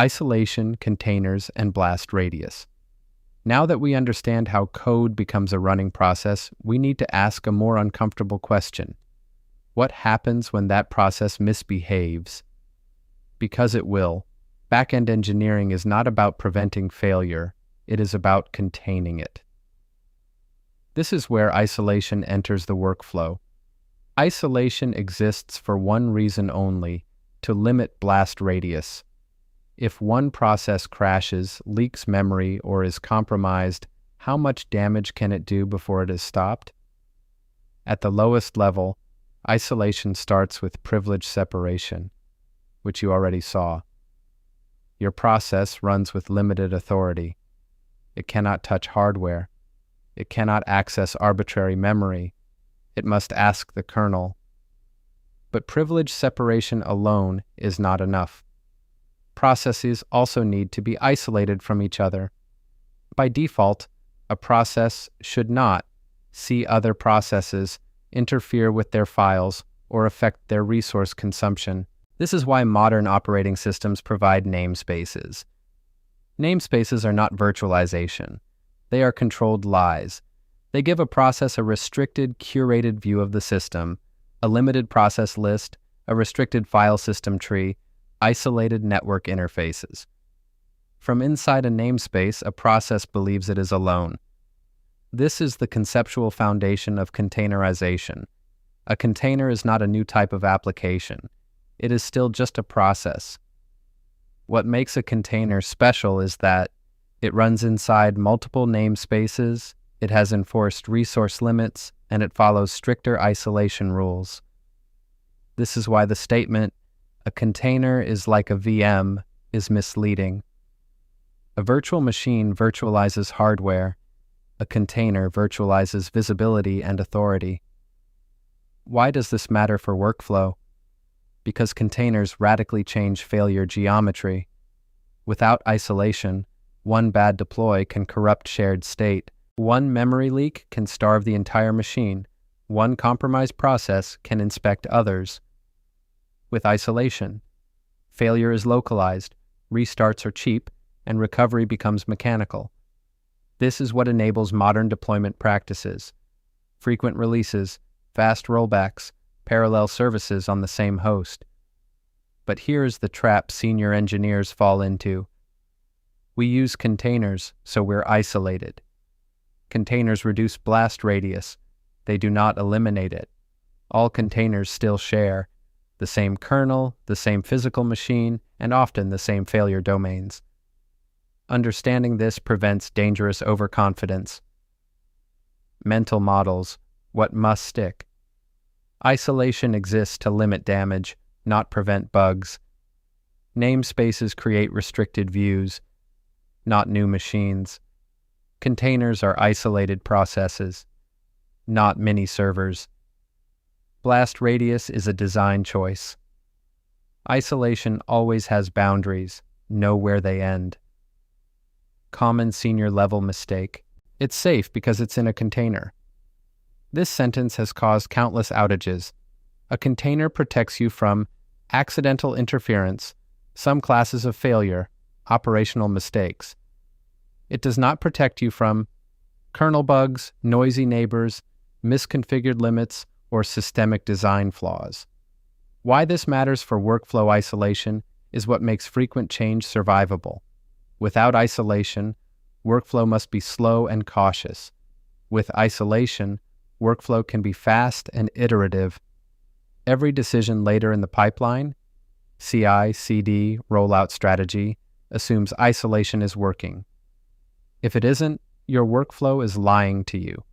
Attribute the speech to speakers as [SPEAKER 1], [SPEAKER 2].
[SPEAKER 1] isolation, containers, and blast radius. Now that we understand how code becomes a running process, we need to ask a more uncomfortable question. What happens when that process misbehaves? Because it will. Backend engineering is not about preventing failure, it is about containing it. This is where isolation enters the workflow. Isolation exists for one reason only, to limit blast radius. If one process crashes, leaks memory, or is compromised, how much damage can it do before it is stopped? At the lowest level, isolation starts with privilege separation, which you already saw. Your process runs with limited authority. It cannot touch hardware. It cannot access arbitrary memory. It must ask the kernel. But privilege separation alone is not enough. Processes also need to be isolated from each other. By default, a process should not see other processes, interfere with their files, or affect their resource consumption. This is why modern operating systems provide namespaces. Namespaces are not virtualization. They are controlled lies. They give a process a restricted, curated view of the system, a limited process list, a restricted file system tree, isolated network interfaces. From inside a namespace, a process believes it is alone. This is the conceptual foundation of containerization. A container is not a new type of application. It is still just a process. What makes a container special is that it runs inside multiple namespaces, it has enforced resource limits, and it follows stricter isolation rules. This is why the statement, "A container is like a VM," is misleading. A virtual machine virtualizes hardware. A container virtualizes visibility and authority. Why does this matter for workflow? Because containers radically change failure geometry. Without isolation, one bad deploy can corrupt shared state. One memory leak can starve the entire machine. One compromised process can inspect others. With isolation, failure is localized, restarts are cheap, and recovery becomes mechanical. This is what enables modern deployment practices: frequent releases, fast rollbacks, parallel services on the same host. But here's the trap senior engineers fall into. We use containers, so we're isolated. Containers reduce blast radius. They do not eliminate it. All containers still share the same kernel, the same physical machine, and often the same failure domains. Understanding this prevents dangerous overconfidence. Mental models, what must stick. Isolation exists to limit damage, not prevent bugs. Namespaces create restricted views, not new machines. Containers are isolated processes, not mini servers. Blast radius is a design choice. Isolation always has boundaries. Know where they end. Common senior level mistake. It's safe because it's in a container. This sentence has caused countless outages. A container protects you from accidental interference, some classes of failure, operational mistakes. It does not protect you from kernel bugs, noisy neighbors, misconfigured limits, or systemic design flaws. Why this matters for workflow isolation is what makes frequent change survivable. Without isolation, workflow must be slow and cautious. With isolation, workflow can be fast and iterative. Every decision later in the pipeline, CI/CD rollout strategy, assumes isolation is working. If it isn't, your workflow is lying to you.